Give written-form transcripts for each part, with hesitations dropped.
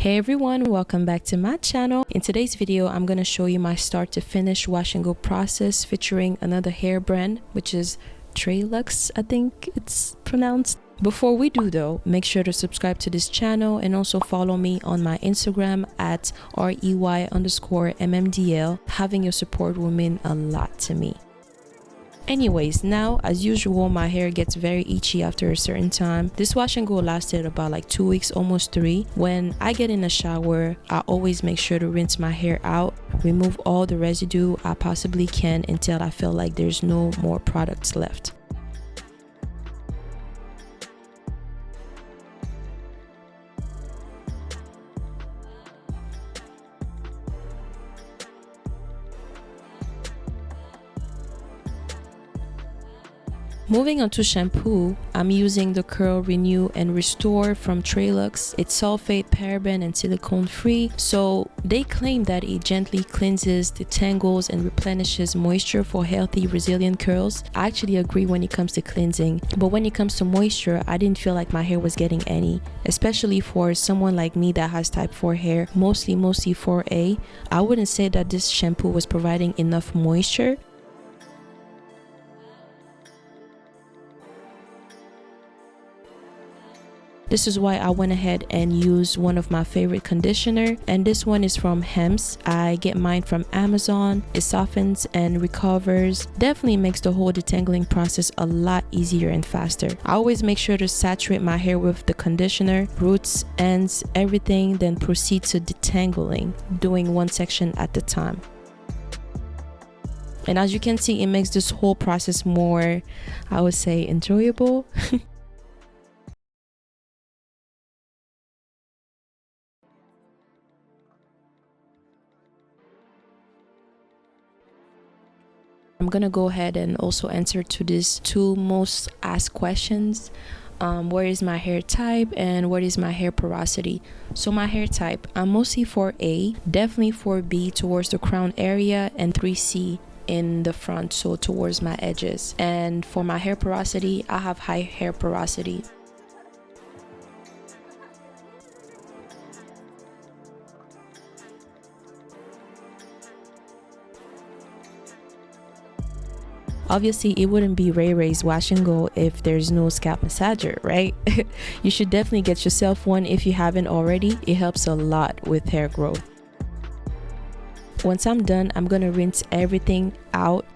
Hey everyone, welcome back to my channel. In today's video, I'm going to show you my start to finish wash and go process featuring another hair brand, which is TreLuxe, I think it's pronounced. Before we do though, make sure to subscribe to this channel and also follow me on my Instagram at REY_MMDL. Having your support will mean a lot to me. Anyways, now as usual, my hair gets very itchy after a certain time. This wash and go lasted about like 2 weeks, almost 3. When I get in the shower, I always make sure to rinse my hair out, remove all the residue I possibly can until I feel like there's no more products left. Moving on to shampoo, I'm using the Curl, Renew and Restore from TreLuxe. It's sulfate, paraben and silicone free, so they claim that it gently cleanses, detangles and replenishes moisture for healthy, resilient curls. I actually agree when it comes to cleansing, but when it comes to moisture, I didn't feel like my hair was getting any, especially for someone like me that has type 4 hair, mostly 4A. I wouldn't say that this shampoo was providing enough moisture. This is why I went ahead and used one of my favorite conditioner, and this one is from Hems. I get mine from Amazon. It softens and recovers, definitely makes the whole detangling process a lot easier and faster. I always make sure to saturate my hair with the conditioner, roots, ends, everything, then proceed to detangling, doing one section at a time. And as you can see, it makes this whole process more, I would say, enjoyable. I'm gonna go ahead and also answer to these 2 most asked questions. What is my hair type and what is my hair porosity? So my hair type, I'm mostly 4A, definitely 4B towards the crown area, and 3C in the front, so towards my edges. And for my hair porosity, I have high hair porosity. Obviously, it wouldn't be ReyRey's wash and go if there's no scalp massager, right? You should definitely get yourself one if you haven't already. It helps a lot with hair growth. Once I'm done, I'm gonna rinse everything out,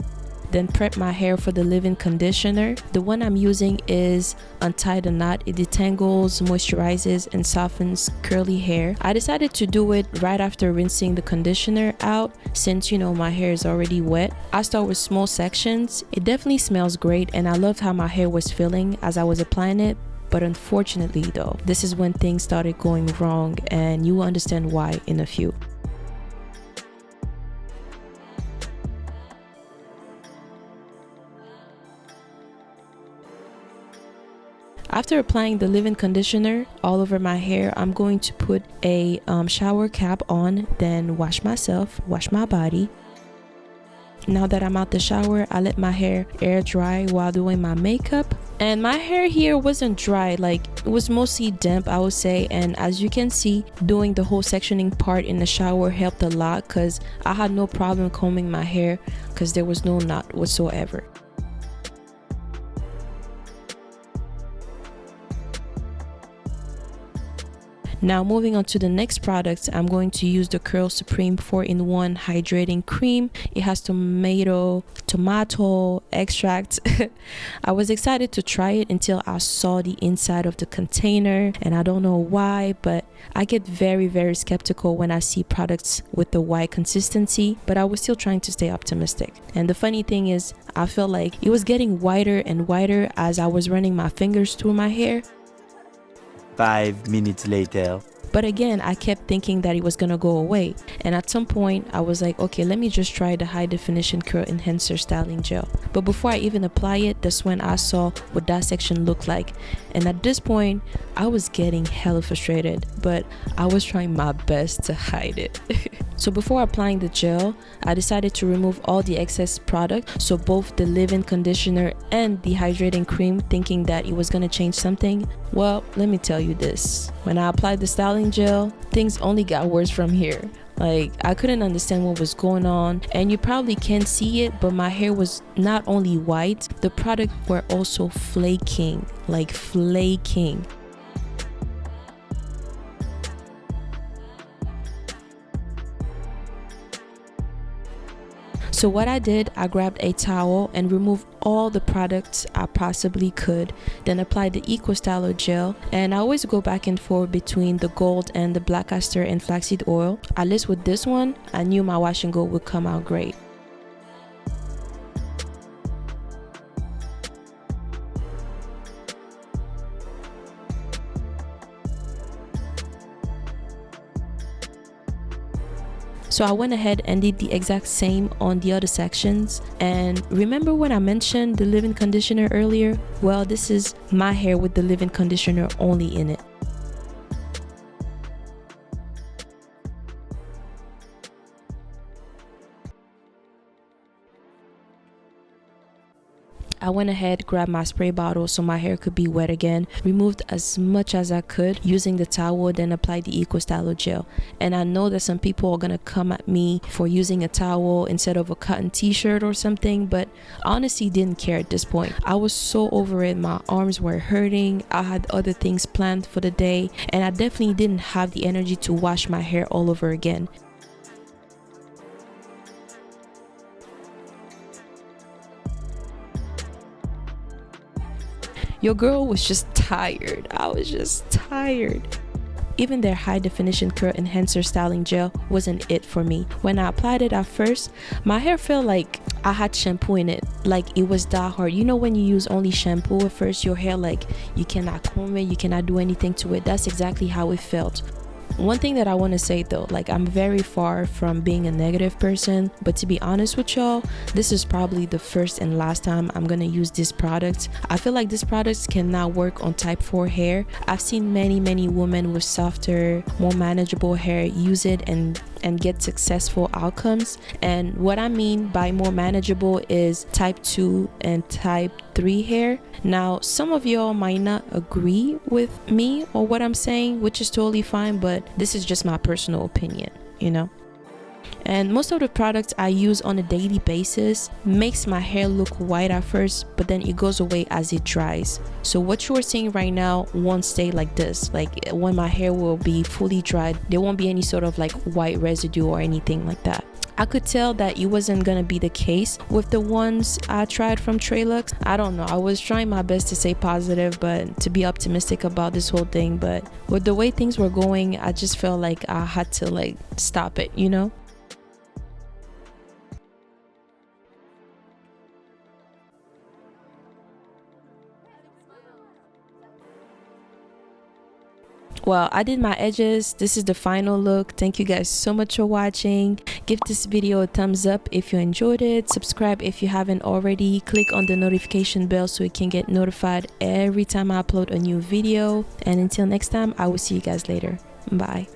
then prep my hair for the leave-in conditioner. The one I'm using is Untitled. It detangles, moisturizes and softens curly hair. I decided to do it right after rinsing the conditioner out since, you know, my hair is already wet. I start with small sections. It definitely smells great and I loved how my hair was feeling as I was applying it. But unfortunately though, this is when things started going wrong, and you will understand why in a few. After applying the leave-in conditioner all over my hair, I'm going to put a shower cap on, then wash myself, wash my body. Now that I'm out the shower, I let my hair air dry while doing my makeup. And my hair here wasn't dry, like it was mostly damp, I would say. And as you can see, doing the whole sectioning part in the shower helped a lot because I had no problem combing my hair because there was no knot whatsoever. Now moving on to the next product, I'm going to use the Curl Supreme 4-in-1 hydrating cream. It has tomato extract. I was excited to try it until I saw the inside of the container, and I don't know why, but I get very skeptical when I see products with the white consistency, but I was still trying to stay optimistic. And the funny thing is, I felt like it was getting whiter and whiter as I was running my fingers through my hair. 5 minutes later. But again, I kept thinking that it was gonna go away. And at some point, I was like, okay, let me just try the high definition curl enhancer styling gel. But before I even apply it, that's when I saw what that section looked like. And at this point, I was getting hella frustrated, but I was trying my best to hide it. So before applying the gel, I decided to remove all the excess product, so both the leave-in conditioner and the hydrating cream, thinking that it was gonna change something. Well, let me tell you this. When I applied the styling gel, things only got worse from here. Like, I couldn't understand what was going on, and you probably can't see it, but my hair was not only white, the product were also flaking, like flaking. So what I did, I grabbed a towel and removed all the products I possibly could, then applied the Eco Styler gel, and I always go back and forth between the gold and the black castor and flaxseed oil. At least with this one, I knew my wash and go would come out great. So I went ahead and did the exact same on the other sections. And remember when I mentioned the leave-in conditioner earlier? Well, this is my hair with the leave-in conditioner only in it. I went ahead, grabbed my spray bottle so my hair could be wet again, removed as much as I could using the towel, then applied the Eco Styler gel. And I know that some people are gonna come at me for using a towel instead of a cotton t-shirt or something, but I honestly didn't care at this point. I was so over it. My arms were hurting, I had other things planned for the day, and I definitely didn't have the energy to wash my hair all over again. Your girl was just tired. I was just tired. Even their high definition curl enhancer styling gel wasn't it for me. When I applied it at first, my hair felt like I had shampoo in it, like it was that hard. You know when you use only shampoo at first, your hair like you cannot comb it, you cannot do anything to it. That's exactly how it felt. One thing that I want to say though, like I'm very far from being a negative person, but to be honest with y'all, this is probably the first and last time I'm gonna use this product. I feel like this product cannot work on type 4 hair. I've seen many women with softer, more manageable hair use it and get successful outcomes. And what I mean by more manageable is type 2 and type 3 hair. Now, some of y'all might not agree with me or what I'm saying, which is totally fine, but this is just my personal opinion, you know? And most of the products I use on a daily basis makes my hair look white at first, but then it goes away as it dries. So what you're seeing right now won't stay like this. Like when my hair will be fully dried, there won't be any sort of like white residue or anything like that. I could tell that it wasn't gonna be the case with the ones I tried from TreLuxe. I don't know, I was trying my best to stay positive, but to be optimistic about this whole thing. But with the way things were going, I just felt like I had to like stop it, you know? Well, I did my edges. This is the final look. Thank you guys so much for watching. Give this video a thumbs up if you enjoyed it. Subscribe if you haven't already. Click on the notification bell so you can get notified every time I upload a new video. And until next time, I will see you guys later. Bye.